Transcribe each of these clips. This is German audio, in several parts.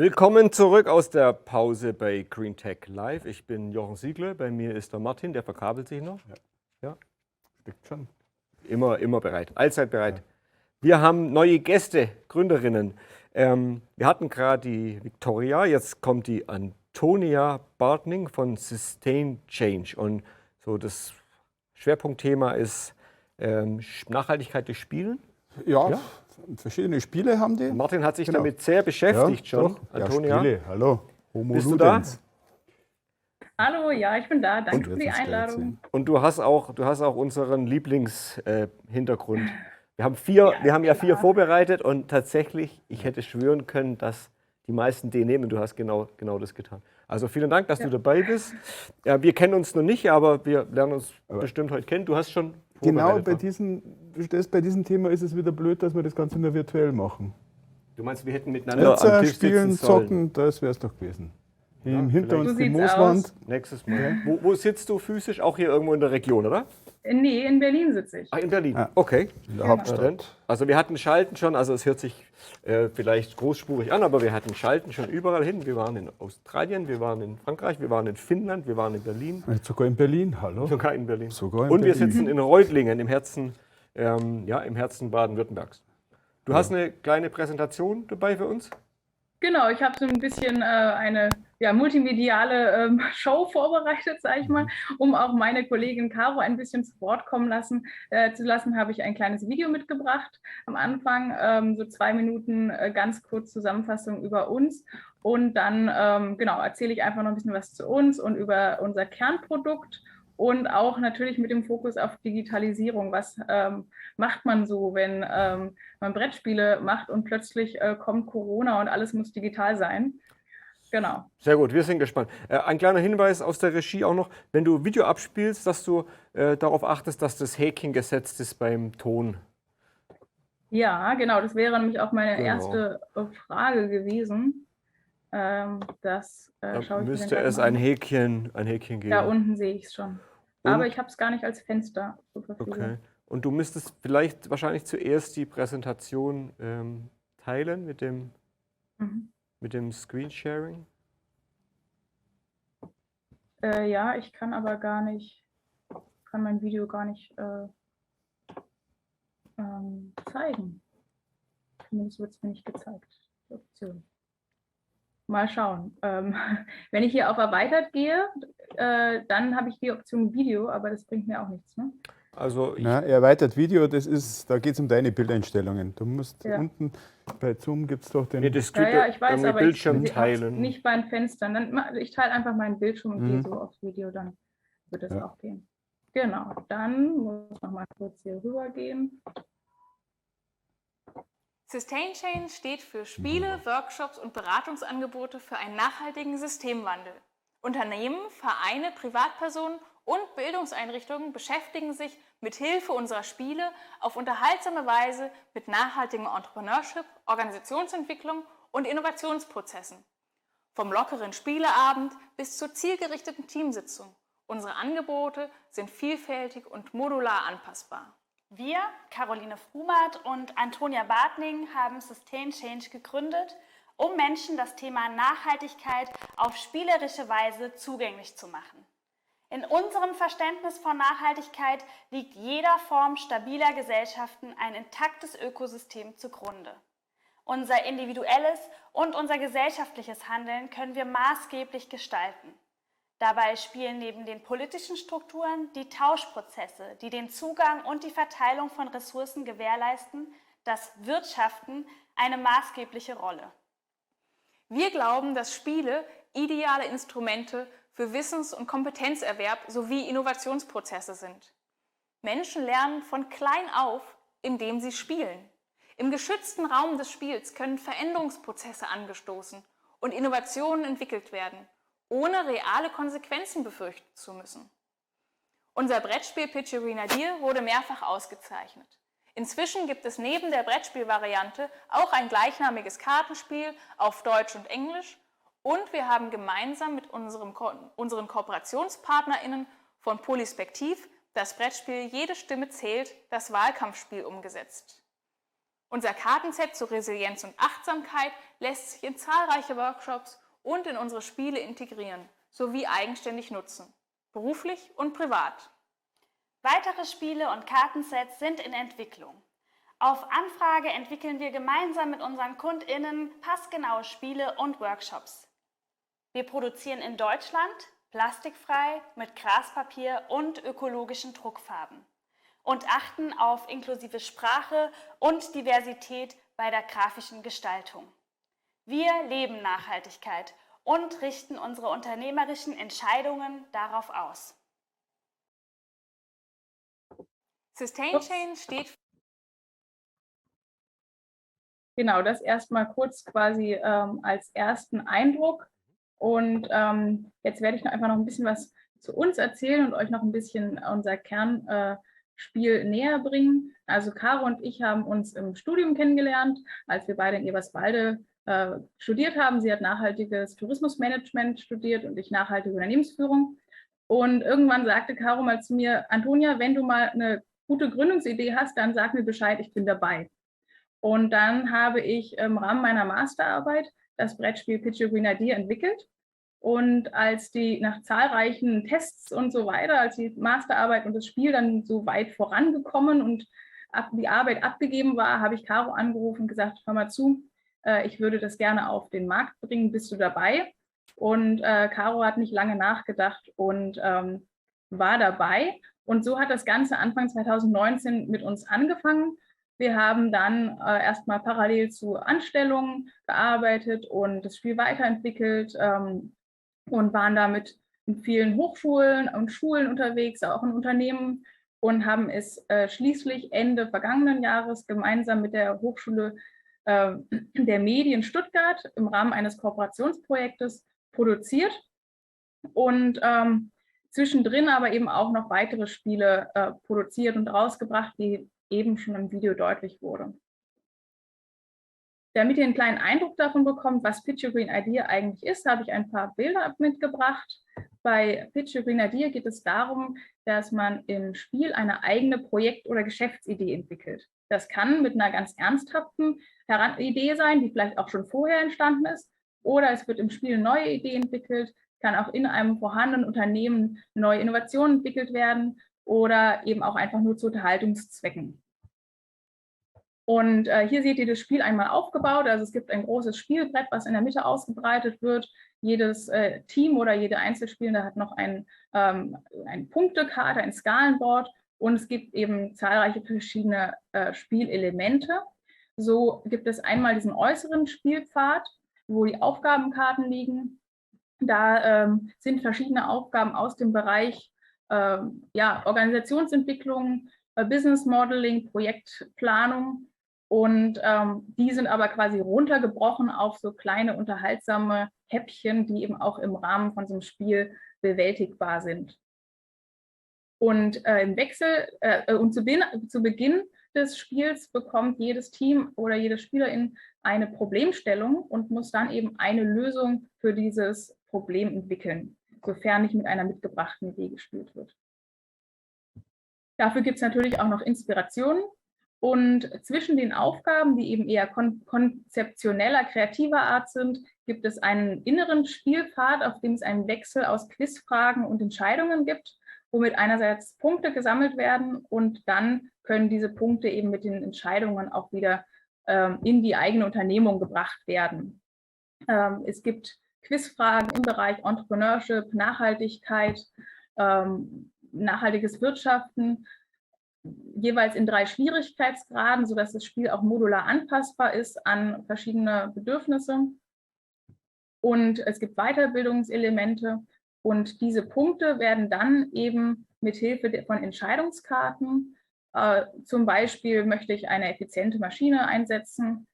Willkommen zurück aus der Pause bei GreenTech Live. Ich bin Jochen Siegler, bei mir ist der Martin, der verkabelt sich noch. Ja. Liegt schon. Immer bereit, allzeit bereit. Wir haben neue Gäste, Gründerinnen. Wir hatten gerade die Victoria, jetzt kommt die Antonia Bartning von Sustain Change. Und so das Schwerpunktthema ist Nachhaltigkeit durch Spielen. Ja, verschiedene Spiele haben die. Martin hat sich Genau. damit sehr beschäftigt schon. Doch. Antonia, Ja, Spiele, hallo. Homo bist du da? Ludens. Hallo, ja, ich bin da. Danke für die Jetzt ist Einladung. Und du hast auch unseren Lieblingshintergrund. Wir haben ja 4 vorbereitet und tatsächlich, ich hätte schwören können, dass die meisten den nehmen. Du hast genau das getan. Also vielen Dank, dass du dabei bist. Ja, wir kennen uns noch nicht, aber wir lernen uns bestimmt heute kennen. Du hast schon Genau, vorbereitet. bei diesem Thema ist es wieder blöd, dass wir das Ganze nur virtuell machen. Du meinst, wir hätten miteinander Jetzt am Tisch spielen, sitzen sollen. zocken, das wäre es doch gewesen. Ja, hinter uns So die sieht's Mooswand. Nächstes Mal. Wo sitzt du physisch? Auch hier irgendwo in der Region, oder? Nee, in Berlin sitze ich. Ach, in Berlin. Ja. Okay. In der Na dann. Hauptstadt. Also wir hatten Schalten schon, also es hört sich vielleicht großspurig an, aber wir hatten Schalten schon überall hin. Wir waren in Australien, wir waren in Frankreich, wir waren in Finnland, wir waren in Berlin. Sogar in Berlin, hallo. Sogar in Berlin. Sogar in Und wir Berlin. sitzen in Reutlingen, im Herzen Baden-Württembergs. Du hast eine kleine Präsentation dabei für uns? Genau, ich habe so ein bisschen eine multimediale Show vorbereitet, sage ich mal, um auch meine Kollegin Caro ein bisschen zu Wort kommen zu lassen, habe ich ein kleines Video mitgebracht am Anfang, so 2 Minuten ganz kurz Zusammenfassung über uns und dann erzähle ich einfach noch ein bisschen was zu uns und über unser Kernprodukt. Und auch natürlich mit dem Fokus auf Digitalisierung. Was macht man so, wenn man Brettspiele macht und plötzlich kommt Corona und alles muss digital sein? Genau. Sehr gut, wir sind gespannt. Ein kleiner Hinweis aus der Regie auch noch, wenn du Video abspielst, dass du darauf achtest, dass das Häkchen gesetzt ist beim Ton. Ja, genau, das wäre nämlich auch meine erste Frage gewesen. Das Da schaue ich mir müsste dann es gleich ein mal Häkchen geben. an. Da unten sehe ich es schon. Und? Aber ich habe es gar nicht als Fenster zur Verfügung. Okay. Und du müsstest wahrscheinlich zuerst die Präsentation teilen mit dem Screensharing. Ja, ich kann aber kann mein Video gar nicht zeigen. Zumindest wird es mir nicht gezeigt, die Option. Mal schauen. Wenn ich hier auf Erweitert gehe, dann habe ich die Option Video, aber das bringt mir auch nichts. Ne? Also Erweitert Video, da geht es um deine Bildeinstellungen. Du musst unten bei Zoom gibt es doch den. ich weiß, aber Bildschirm ich teilen. Nicht bei den Fenstern. Ich teile einfach meinen Bildschirm und gehe so aufs Video, dann wird das auch gehen. Genau, dann muss ich noch mal kurz hier rüber gehen. Sustain Change steht für Spiele, Workshops und Beratungsangebote für einen nachhaltigen Systemwandel. Unternehmen, Vereine, Privatpersonen und Bildungseinrichtungen beschäftigen sich mit Hilfe unserer Spiele auf unterhaltsame Weise mit nachhaltigem Entrepreneurship, Organisationsentwicklung und Innovationsprozessen. Vom lockeren Spieleabend bis zur zielgerichteten Teamsitzung. Unsere Angebote sind vielfältig und modular anpassbar. Wir, Caroline Frumat und Antonia Bartning, haben Sustain Change gegründet, um Menschen das Thema Nachhaltigkeit auf spielerische Weise zugänglich zu machen. In unserem Verständnis von Nachhaltigkeit liegt jeder Form stabiler Gesellschaften ein intaktes Ökosystem zugrunde. Unser individuelles und unser gesellschaftliches Handeln können wir maßgeblich gestalten. Dabei spielen neben den politischen Strukturen die Tauschprozesse, die den Zugang und die Verteilung von Ressourcen gewährleisten, das Wirtschaften eine maßgebliche Rolle. Wir glauben, dass Spiele ideale Instrumente für Wissens- und Kompetenzerwerb sowie Innovationsprozesse sind. Menschen lernen von klein auf, indem sie spielen. Im geschützten Raum des Spiels können Veränderungsprozesse angestoßen und Innovationen entwickelt werden, ohne reale Konsequenzen befürchten zu müssen. Unser Brettspiel Pitchery Nadir wurde mehrfach ausgezeichnet. Inzwischen gibt es neben der Brettspielvariante auch ein gleichnamiges Kartenspiel auf Deutsch und Englisch und wir haben gemeinsam mit unseren KooperationspartnerInnen von Polyspektiv das Brettspiel Jede Stimme zählt, das Wahlkampfspiel umgesetzt. Unser Kartenset zur Resilienz und Achtsamkeit lässt sich in zahlreiche Workshops und in unsere Spiele integrieren, sowie eigenständig nutzen, beruflich und privat. Weitere Spiele und Kartensets sind in Entwicklung. Auf Anfrage entwickeln wir gemeinsam mit unseren KundInnen passgenaue Spiele und Workshops. Wir produzieren in Deutschland plastikfrei mit Graspapier und ökologischen Druckfarben und achten auf inklusive Sprache und Diversität bei der grafischen Gestaltung. Wir leben Nachhaltigkeit und richten unsere unternehmerischen Entscheidungen darauf aus. Sustain Change steht Genau, das erstmal kurz quasi als ersten Eindruck. Und jetzt werde ich einfach noch ein bisschen was zu uns erzählen und euch noch ein bisschen unser Kernspiel näher bringen. Also Caro und ich haben uns im Studium kennengelernt, als wir beide in Eberswalde studiert haben. Sie hat nachhaltiges Tourismusmanagement studiert und ich nachhaltige Unternehmensführung. Und irgendwann sagte Caro mal zu mir, Antonia, wenn du mal eine gute Gründungsidee hast, dann sag mir Bescheid, ich bin dabei. Und dann habe ich im Rahmen meiner Masterarbeit das Brettspiel Pitch Your Green Idea entwickelt. Und als die nach zahlreichen Tests und so weiter, als die Masterarbeit und das Spiel dann so weit vorangekommen und die Arbeit abgegeben war, habe ich Caro angerufen und gesagt, hör mal zu, ich würde das gerne auf den Markt bringen, bist du dabei? Und Caro hat nicht lange nachgedacht und war dabei. Und so hat das Ganze Anfang 2019 mit uns angefangen. Wir haben dann erstmal parallel zu Anstellungen gearbeitet und das Spiel weiterentwickelt und waren damit in vielen Hochschulen und Schulen unterwegs, auch in Unternehmen und haben es schließlich Ende vergangenen Jahres gemeinsam mit der Hochschule der Medien Stuttgart im Rahmen eines Kooperationsprojektes produziert und zwischendrin aber eben auch noch weitere Spiele produziert und rausgebracht, die eben schon im Video deutlich wurde. Damit ihr einen kleinen Eindruck davon bekommt, was Pitch Your Green Idea eigentlich ist, habe ich ein paar Bilder mitgebracht. Bei Pitch Your Green Idea geht es darum, dass man im Spiel eine eigene Projekt- oder Geschäftsidee entwickelt. Das kann mit einer ganz ernsthaften Idee sein, die vielleicht auch schon vorher entstanden ist, oder es wird im Spiel eine neue Idee entwickelt, kann auch in einem vorhandenen Unternehmen neue Innovationen entwickelt werden oder eben auch einfach nur zu Unterhaltungszwecken. Und hier seht ihr das Spiel einmal aufgebaut. Also es gibt ein großes Spielbrett, was in der Mitte ausgebreitet wird. Jedes Team oder jede Einzelspielende hat noch eine Punktekarte, ein Skalenboard und es gibt eben zahlreiche verschiedene Spielelemente. So gibt es einmal diesen äußeren Spielpfad, wo die Aufgabenkarten liegen. Da sind verschiedene Aufgaben aus dem Bereich Organisationsentwicklung, Business Modeling, Projektplanung und die sind aber quasi runtergebrochen auf so kleine unterhaltsame Häppchen, die eben auch im Rahmen von so einem Spiel bewältigbar sind. Und im Wechsel und zu Beginn des Spiels bekommt jedes Team oder jede Spielerin eine Problemstellung und muss dann eben eine Lösung für dieses Problem entwickeln, sofern nicht mit einer mitgebrachten Idee gespielt wird. Dafür gibt es natürlich auch noch Inspirationen und zwischen den Aufgaben, die eben eher konzeptioneller, kreativer Art sind, gibt es einen inneren Spielpfad, auf dem es einen Wechsel aus Quizfragen und Entscheidungen gibt, womit einerseits Punkte gesammelt werden und dann können diese Punkte eben mit den Entscheidungen auch wieder in die eigene Unternehmung gebracht werden. Es gibt Quizfragen im Bereich Entrepreneurship, Nachhaltigkeit, nachhaltiges Wirtschaften, jeweils in 3 Schwierigkeitsgraden, sodass das Spiel auch modular anpassbar ist an verschiedene Bedürfnisse. Und es gibt Weiterbildungselemente und diese Punkte werden dann eben mit Hilfe von Entscheidungskarten, zum Beispiel möchte ich eine effiziente Maschine einsetzen,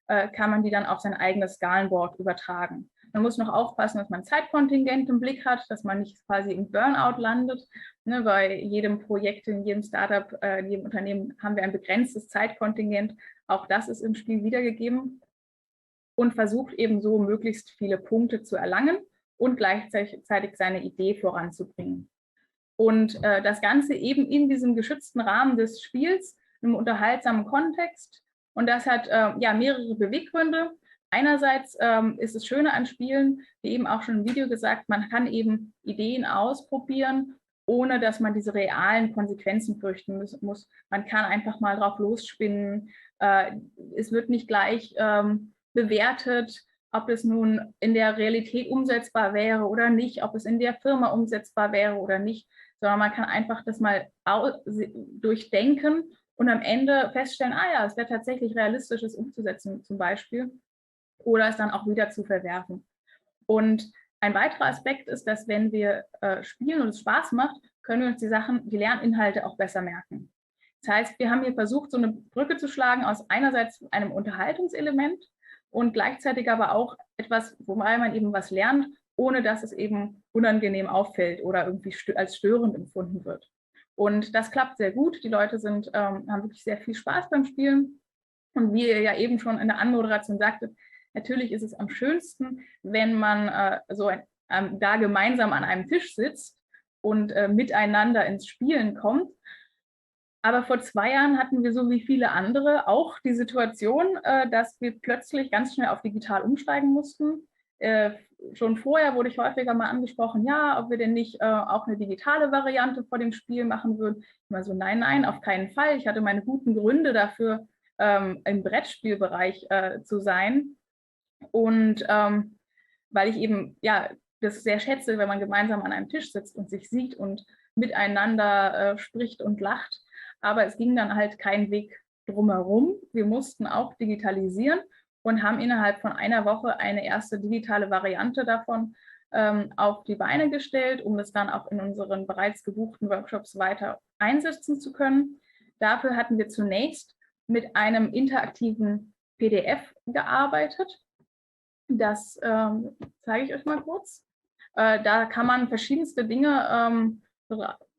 kann man die dann auf sein eigenes Skalenboard übertragen. Man muss noch aufpassen, dass man Zeitkontingent im Blick hat, dass man nicht quasi im Burnout landet. Ne, bei jedem Projekt, in jedem Startup, in jedem Unternehmen haben wir ein begrenztes Zeitkontingent. Auch das ist im Spiel wiedergegeben und versucht eben so möglichst viele Punkte zu erlangen und gleichzeitig seine Idee voranzubringen. Und das Ganze eben in diesem geschützten Rahmen des Spiels, im unterhaltsamen Kontext. Und das hat ja mehrere Beweggründe. Einerseits ist es Schöne an Spielen, wie eben auch schon im Video gesagt, man kann eben Ideen ausprobieren, ohne dass man diese realen Konsequenzen fürchten muss. Man kann einfach mal drauf losspinnen. Es wird nicht gleich bewertet, ob es nun in der Realität umsetzbar wäre oder nicht, ob es in der Firma umsetzbar wäre oder nicht, sondern man kann einfach das mal durchdenken und am Ende feststellen, ah ja, es wäre tatsächlich realistisch, es umzusetzen zum Beispiel, oder es dann auch wieder zu verwerfen. Und ein weiterer Aspekt ist, dass wenn wir spielen und es Spaß macht, können wir uns die Lerninhalte auch besser merken. Das heißt, wir haben hier versucht, so eine Brücke zu schlagen aus einerseits einem Unterhaltungselement und gleichzeitig aber auch etwas, wobei man eben was lernt, ohne dass es eben unangenehm auffällt oder irgendwie als störend empfunden wird. Und das klappt sehr gut. Die Leute haben wirklich sehr viel Spaß beim Spielen. Und wie ihr ja eben schon in der Anmoderation sagtet, natürlich ist es am schönsten, wenn man da gemeinsam an einem Tisch sitzt und miteinander ins Spielen kommt. Aber vor 2 Jahren hatten wir so wie viele andere auch die Situation, dass wir plötzlich ganz schnell auf digital umsteigen mussten. Schon vorher wurde ich häufiger mal angesprochen, ja, ob wir denn nicht auch eine digitale Variante vor dem Spiel machen würden. Immer so, nein, auf keinen Fall. Ich hatte meine guten Gründe dafür, im Brettspielbereich zu sein. Und weil ich eben ja das sehr schätze, wenn man gemeinsam an einem Tisch sitzt und sich sieht und miteinander spricht und lacht. Aber es ging dann halt kein Weg drumherum. Wir mussten auch digitalisieren und haben innerhalb von einer Woche eine erste digitale Variante davon auf die Beine gestellt, um es dann auch in unseren bereits gebuchten Workshops weiter einsetzen zu können. Dafür hatten wir zunächst mit einem interaktiven PDF gearbeitet. Das zeige ich euch mal kurz. Da kann man verschiedenste Dinge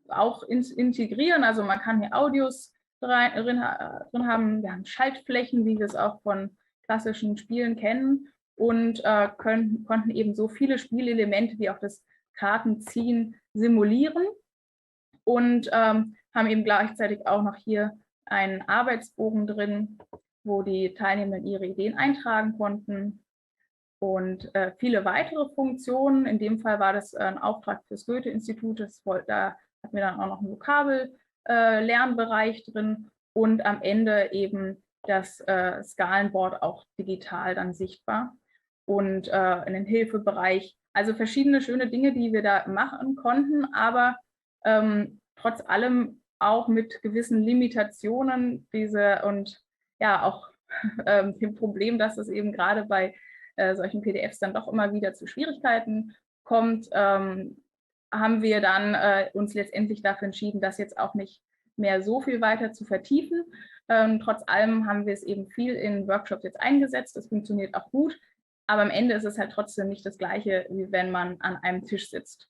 auch integrieren. Also man kann hier Audios drin haben. Wir haben Schaltflächen, wie wir es auch von klassischen Spielen kennen, und konnten eben so viele Spielelemente wie auch das Kartenziehen simulieren und haben eben gleichzeitig auch noch hier einen Arbeitsbogen drin, wo die Teilnehmenden ihre Ideen eintragen konnten. Und viele weitere Funktionen. In dem Fall war das ein Auftrag fürs Goethe-Institut. Da hatten wir dann auch noch einen Vokabel-Lernbereich drin und am Ende eben das Skalenboard auch digital dann sichtbar und in den Hilfebereich. Also verschiedene schöne Dinge, die wir da machen konnten, aber trotz allem auch mit gewissen Limitationen und ja auch dem Problem, dass es eben gerade bei solchen PDFs dann doch immer wieder zu Schwierigkeiten kommt, haben wir dann uns letztendlich dafür entschieden, das jetzt auch nicht mehr so viel weiter zu vertiefen. Trotz allem haben wir es eben viel in Workshops jetzt eingesetzt. Das funktioniert auch gut, aber am Ende ist es halt trotzdem nicht das Gleiche, wie wenn man an einem Tisch sitzt.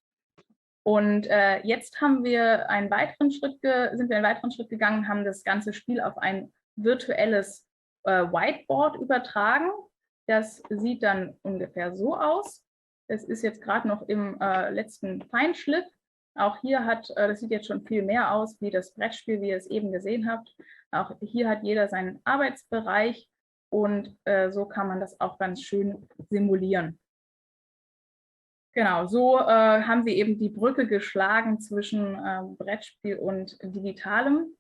Und jetzt sind wir einen weiteren Schritt gegangen, haben das ganze Spiel auf ein virtuelles Whiteboard übertragen. Das sieht dann ungefähr so aus. Es ist jetzt gerade noch im letzten Feinschliff. Auch hier das sieht jetzt schon viel mehr aus wie das Brettspiel, wie ihr es eben gesehen habt. Auch hier hat jeder seinen Arbeitsbereich und so kann man das auch ganz schön simulieren. Genau, so haben wir eben die Brücke geschlagen zwischen Brettspiel und Digitalem.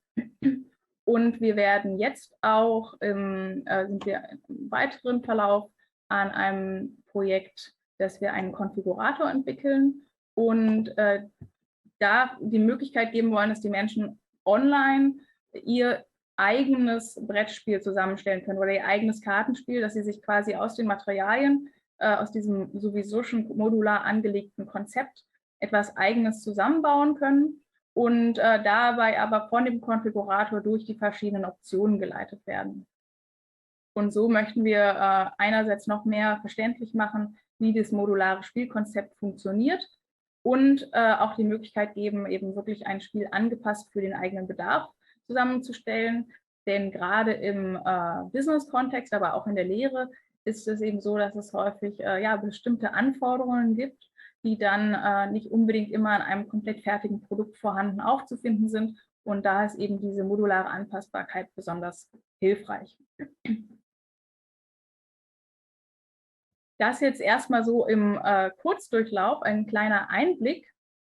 Und wir werden jetzt auch sind wir im weiteren Verlauf an einem Projekt, dass wir einen Konfigurator entwickeln und da die Möglichkeit geben wollen, dass die Menschen online ihr eigenes Brettspiel zusammenstellen können oder ihr eigenes Kartenspiel, dass sie sich quasi aus den Materialien, aus diesem sowieso schon modular angelegten Konzept etwas Eigenes zusammenbauen können und dabei aber von dem Konfigurator durch die verschiedenen Optionen geleitet werden. Und so möchten wir einerseits noch mehr verständlich machen, wie das modulare Spielkonzept funktioniert und auch die Möglichkeit geben, eben wirklich ein Spiel angepasst für den eigenen Bedarf zusammenzustellen. Denn gerade im Business-Kontext, aber auch in der Lehre, ist es eben so, dass es häufig bestimmte Anforderungen gibt, die dann nicht unbedingt immer in einem komplett fertigen Produkt vorhanden aufzufinden sind. Und da ist eben diese modulare Anpassbarkeit besonders hilfreich. Das jetzt erstmal so im Kurzdurchlauf, ein kleiner Einblick.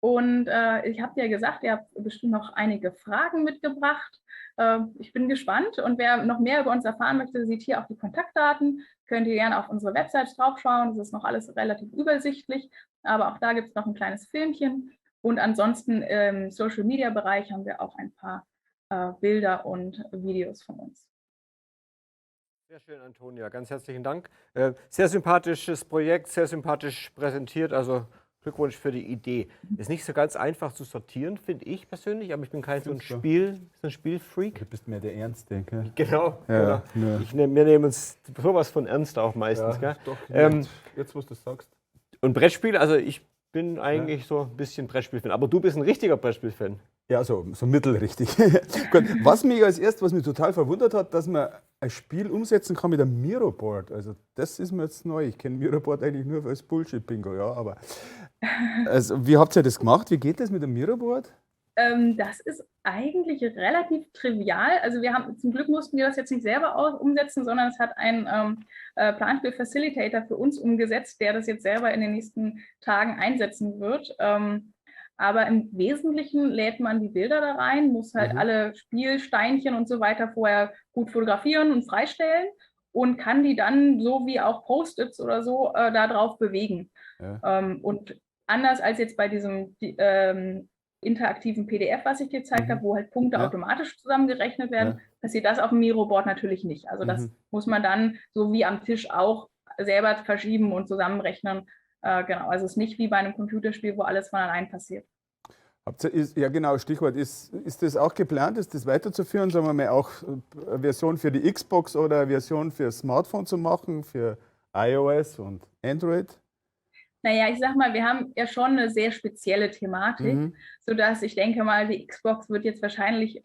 Und ich habe ja gesagt, ihr habt bestimmt noch einige Fragen mitgebracht. Ich bin gespannt und wer noch mehr über uns erfahren möchte, sieht hier auch die Kontaktdaten. Könnt ihr gerne auf unsere Website draufschauen. Das ist noch alles relativ übersichtlich, aber auch da gibt es noch ein kleines Filmchen. Und ansonsten im Social-Media-Bereich haben wir auch ein paar Bilder und Videos von uns. Sehr schön, Antonia. Ganz herzlichen Dank. Sehr sympathisches Projekt, sehr sympathisch präsentiert. Also Glückwunsch für die Idee. Ist nicht so ganz einfach zu sortieren, finde ich persönlich, aber ich bin kein so ein Spielfreak. Du bist mehr der Ernste, gell? Genau. Ja, genau. ja. Wir nehmen uns sowas von ernst auch meistens. Ja, gell? doch, jetzt, was du sagst. Und Brettspiel, also ich bin eigentlich so ein bisschen Brettspiel-Fan, aber du bist ein richtiger Brettspiel-Fan. Ja, so mittelrichtig. Gut, was mich was mich total verwundert hat, dass man ein Spiel umsetzen kann mit einem Miro-Board. Also das ist mir jetzt neu. Ich kenne Miro-Board eigentlich nur als Bullshit-Bingo, ja, aber also, wie habt ihr das gemacht? Wie geht das mit dem Miro-Board? Das ist eigentlich relativ trivial. Also zum Glück mussten wir das jetzt nicht selber umsetzen, sondern es hat ein Planspiel-Facilitator für uns umgesetzt, der das jetzt selber in den nächsten Tagen einsetzen wird. Aber im Wesentlichen lädt man die Bilder da rein, muss halt alle Spielsteinchen und so weiter vorher gut fotografieren und freistellen und kann die dann, so wie auch Post-its oder so, da drauf bewegen. Ja. Und anders als jetzt bei diesem interaktiven PDF, was ich dir gezeigt habe, wo halt Punkte automatisch zusammengerechnet werden, passiert das auf dem Miro-Board natürlich nicht. Also das muss man dann, so wie am Tisch auch, selber verschieben und zusammenrechnen. Genau, also es ist nicht wie bei einem Computerspiel, wo alles von allein passiert. Ja genau, Stichwort, ist das auch geplant, ist das weiterzuführen, sagen wir mal auch eine Version für die Xbox oder eine Version für das Smartphone zu machen, für iOS und Android? Naja, ich sag mal, wir haben ja schon eine sehr spezielle Thematik, sodass ich denke mal, die Xbox wird jetzt wahrscheinlich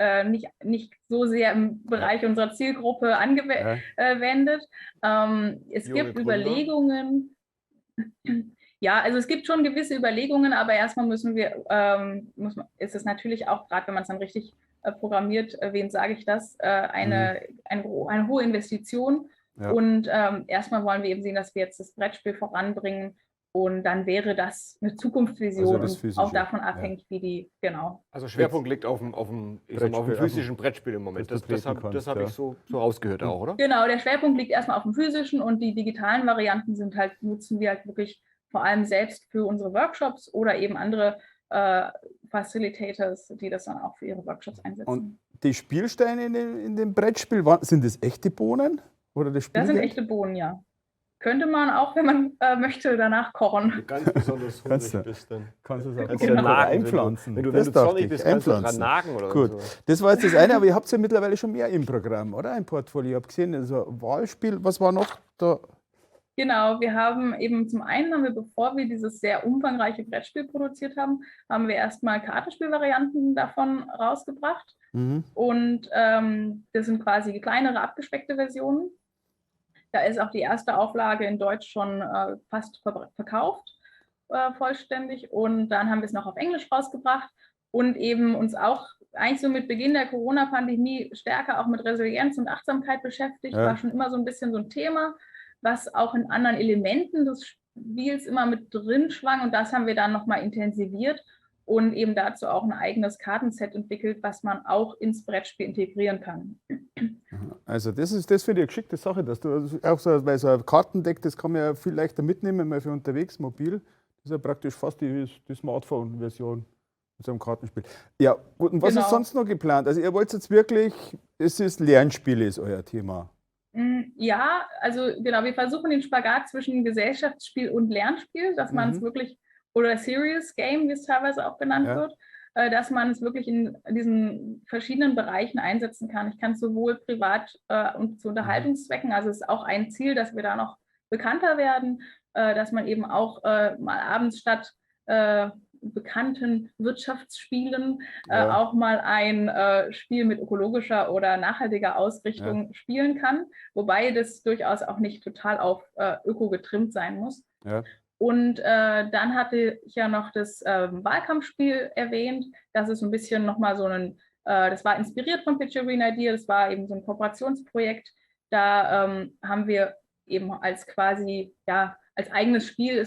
nicht so sehr im Bereich unserer Zielgruppe angewendet. Es gibt Überlegungen. Ja, also es gibt schon gewisse Überlegungen, aber erstmal ist es natürlich auch, gerade wenn man es dann richtig programmiert, wem sage ich das, eine hohe Investition. Ja. Und erstmal wollen wir eben sehen, dass wir jetzt das Brettspiel voranbringen. Und dann wäre das eine Zukunftsvision also und auch davon abhängig, wie die, genau. Also Schwerpunkt liegt auf dem physischen Brettspiel im Moment. Das habe ich so rausgehört auch, oder? Genau, der Schwerpunkt liegt erstmal auf dem physischen und die digitalen Varianten nutzen wir halt wirklich vor allem selbst für unsere Workshops oder eben andere Facilitators, die das dann auch für ihre Workshops einsetzen. Und die Spielsteine in dem Brettspiel, sind das echte Bohnen? Oder das sind echte Bohnen, ja. Könnte man auch, wenn man möchte, danach kochen. Wenn du ganz besonders hungrig bist, dann kannst du es auch einpflanzen. Wenn du zornig bist, kannst du dran nagen oder Gut, so. Das war jetzt das eine, aber ihr habt ja mittlerweile schon mehr im Programm, oder? Im Portfolio. Ich habe gesehen, also Wahlspiel, was war noch da? Genau, wir haben eben zum einen, bevor wir dieses sehr umfangreiche Brettspiel produziert haben, haben wir erstmal Kartenspielvarianten davon rausgebracht. Und das sind quasi kleinere, abgespeckte Versionen. Da ist auch die erste Auflage in Deutsch schon fast verkauft, vollständig. Und dann haben wir es noch auf Englisch rausgebracht und eben uns auch eigentlich so mit Beginn der Corona-Pandemie stärker auch mit Resilienz und Achtsamkeit beschäftigt. Ja. War schon immer so ein bisschen so ein Thema, was auch in anderen Elementen des Spiels immer mit drin schwang. Und das haben wir dann nochmal intensiviert und eben dazu auch ein eigenes Kartenset entwickelt, was man auch ins Brettspiel integrieren kann. Also das finde ich eine geschickte Sache, dass du auch so, weil so ein Kartendeck, das kann man ja viel leichter mitnehmen, mal für unterwegs, mobil. Das ist ja praktisch fast die Smartphone-Version mit so einem Kartenspiel. Ja, gut, und was ist sonst noch geplant? Also ihr wollt jetzt wirklich, Lernspiele ist euer Thema. Ja, also genau, wir versuchen den Spagat zwischen Gesellschaftsspiel und Lernspiel, dass man es wirklich, oder Serious Game, wie es teilweise auch genannt wird, dass man es wirklich in diesen verschiedenen Bereichen einsetzen kann. Ich kann es sowohl privat und zu Unterhaltungszwecken, also es ist auch ein Ziel, dass wir da noch bekannter werden, dass man eben auch mal abends statt bekannten Wirtschaftsspielen auch mal ein Spiel mit ökologischer oder nachhaltiger Ausrichtung spielen kann, wobei das durchaus auch nicht total auf Öko getrimmt sein muss. Ja. Und dann hatte ich ja noch das Wahlkampfspiel erwähnt. Das ist ein bisschen nochmal so das war inspiriert von Pitch Your Green Idea, das war eben so ein Kooperationsprojekt. Da haben wir eben als quasi, ja, als eigenes Spiel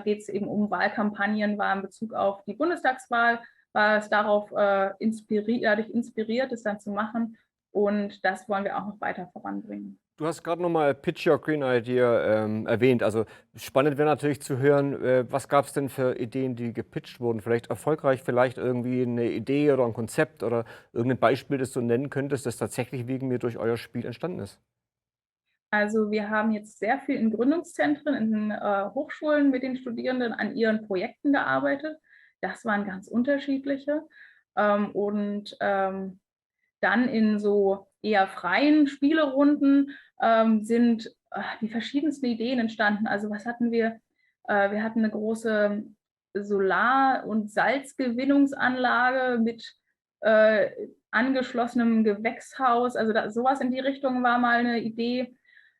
geht es eben um Wahlkampagnen, war in Bezug auf die Bundestagswahl, war es dadurch inspiriert, es dann zu machen. Und das wollen wir auch noch weiter voranbringen. Du hast gerade nochmal Pitch Your Green Idea erwähnt. Also spannend wäre natürlich zu hören, was gab es denn für Ideen, die gepitcht wurden? Vielleicht erfolgreich, vielleicht irgendwie eine Idee oder ein Konzept oder irgendein Beispiel, das du nennen könntest, das tatsächlich wegen mir durch euer Spiel entstanden ist. Also wir haben jetzt sehr viel in Gründungszentren, in Hochschulen mit den Studierenden an ihren Projekten gearbeitet. Das waren ganz unterschiedliche. Dann in so eher freien Spielerunden sind die verschiedensten Ideen entstanden. Also was hatten wir? Wir hatten eine große Solar- und Salzgewinnungsanlage mit angeschlossenem Gewächshaus. Also sowas in die Richtung war mal eine Idee.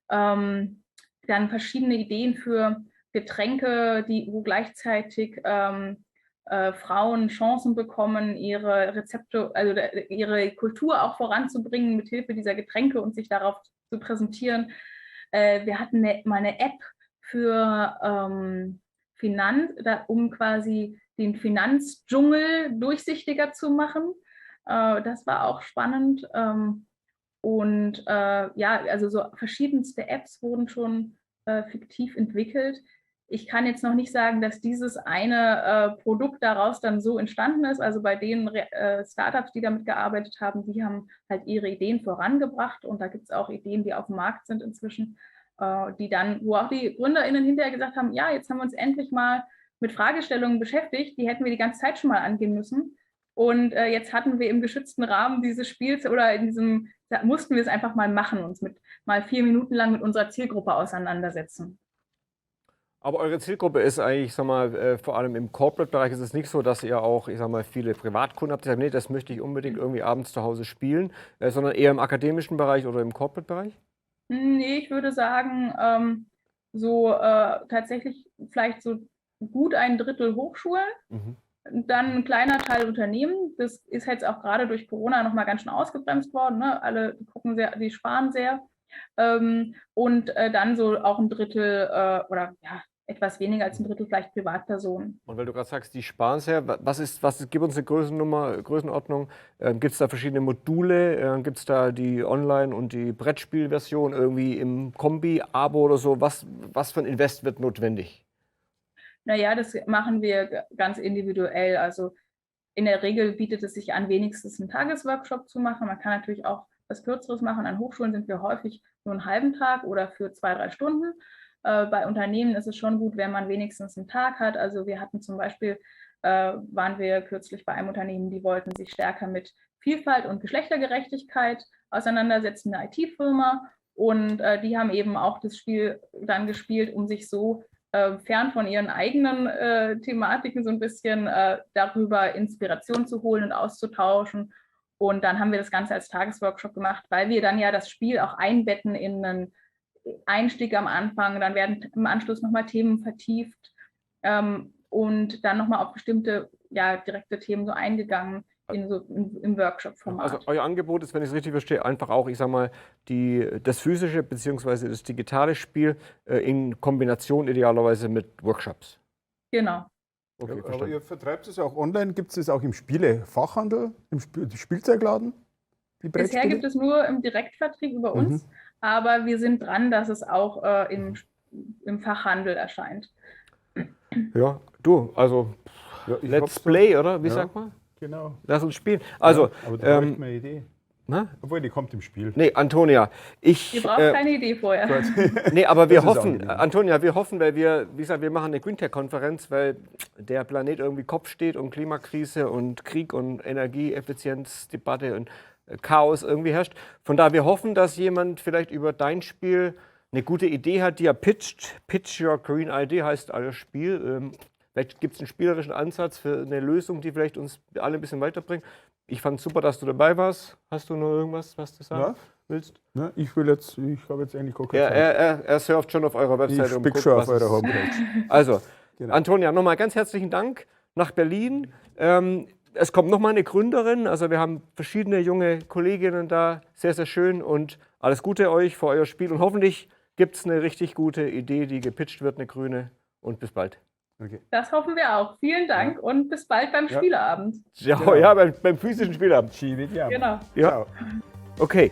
Dann verschiedene Ideen für Getränke, wo gleichzeitig Frauen Chancen bekommen, ihre Rezepte, also ihre Kultur auch voranzubringen mit Hilfe dieser Getränke und sich darauf zu präsentieren. Wir hatten mal eine App für um quasi den Finanzdschungel durchsichtiger zu machen. Das war auch spannend. Also so verschiedenste Apps wurden schon fiktiv entwickelt. Ich kann jetzt noch nicht sagen, dass dieses eine Produkt daraus dann so entstanden ist. Also bei den Startups, die damit gearbeitet haben, die haben halt ihre Ideen vorangebracht. Und da gibt es auch Ideen, die auf dem Markt sind inzwischen, wo auch die GründerInnen hinterher gesagt haben, ja, jetzt haben wir uns endlich mal mit Fragestellungen beschäftigt, die hätten wir die ganze Zeit schon mal angehen müssen. Und jetzt hatten wir im geschützten Rahmen dieses Spiels oder mussten wir es einfach mal machen, uns mal 4 Minuten lang mit unserer Zielgruppe auseinandersetzen. Aber eure Zielgruppe ist eigentlich, ich sag mal, vor allem im Corporate-Bereich ist es nicht so, dass ihr auch, ich sag mal, viele Privatkunden habt, die sagen, nee, das möchte ich unbedingt irgendwie abends zu Hause spielen, sondern eher im akademischen Bereich oder im Corporate-Bereich? Nee, ich würde sagen, tatsächlich vielleicht so gut 1/3 Hochschulen, dann ein kleiner Teil Unternehmen. Das ist jetzt auch gerade durch Corona nochmal ganz schön ausgebremst worden. Ne? Alle gucken sehr, die sparen sehr. Dann so auch 1/3 oder ja, etwas weniger als 1/3 vielleicht Privatpersonen. Und weil du gerade sagst, die sparen sehr, gib uns eine Größenordnung. Gibt es da verschiedene Module? Gibt es da die Online- und die Brettspielversion irgendwie im Kombi-Abo oder so? Was für ein Invest wird notwendig? Naja, das machen wir ganz individuell. Also in der Regel bietet es sich an, wenigstens einen Tagesworkshop zu machen. Man kann natürlich auch was Kürzeres machen. An Hochschulen sind wir häufig nur einen halben Tag oder für 2-3 Stunden. Bei Unternehmen ist es schon gut, wenn man wenigstens einen Tag hat. Also wir hatten zum Beispiel, waren wir kürzlich bei einem Unternehmen, die wollten sich stärker mit Vielfalt und Geschlechtergerechtigkeit auseinandersetzen, eine IT-Firma. Und die haben eben auch das Spiel dann gespielt, um sich so fern von ihren eigenen Thematiken so ein bisschen darüber Inspiration zu holen und auszutauschen. Und dann haben wir das Ganze als Tagesworkshop gemacht, weil wir dann ja das Spiel auch einbetten in einen Einstieg am Anfang. Dann werden im Anschluss nochmal Themen vertieft und dann nochmal auf bestimmte direkte Themen so eingegangen im Workshop-Format. Also euer Angebot ist, wenn ich es richtig verstehe, einfach auch, ich sag mal, das physische bzw. das digitale Spiel in Kombination idealerweise mit Workshops. Genau. Okay, aber ihr vertreibt es auch online, gibt es das auch im Spielefachhandel, im Spielzeugladen? Bisher gibt es nur im Direktvertrieb über uns, aber wir sind dran, dass es auch im Fachhandel erscheint. Ja, also let's play, oder? Wie sagt man? Genau. Lass uns spielen. Also, aber da braucht man eine Idee. Na? Obwohl, die kommt im Spiel. Nee, Antonia, Ihr braucht keine Idee vorher. Nee, aber wir Das ist hoffen, angenehm. Antonia, wir hoffen, weil wir machen eine GreenTech-Konferenz, weil der Planet irgendwie Kopf steht und Klimakrise und Krieg und Energieeffizienzdebatte und Chaos irgendwie herrscht. Von daher, wir hoffen, dass jemand vielleicht über dein Spiel eine gute Idee hat, die er pitcht. Pitch Your Green Idea heißt euer Spiel. Vielleicht gibt es einen spielerischen Ansatz für eine Lösung, die vielleicht uns alle ein bisschen weiterbringt. Ich fand es super, dass du dabei warst. Hast du noch irgendwas, was du sagen Ja. willst? Ne, ich habe jetzt eigentlich gar keine Ja, Zeit. er surft schon auf eurer Webseite. Ich und spick guckt, schon was auf eurer es- Homepage. Also, Genau. Antonia, nochmal ganz herzlichen Dank nach Berlin. Es kommt nochmal eine Gründerin. Also wir haben verschiedene junge Kolleginnen da. Sehr, sehr schön und alles Gute euch für euer Spiel. Und hoffentlich gibt es eine richtig gute Idee, die gepitcht wird, eine grüne. Und bis bald. Okay. Das hoffen wir auch. Vielen Dank und bis bald beim Ja. Spieleabend. Ja, Genau. ja beim physischen Spielabend. Schiebe, ja. Genau. Ja, okay.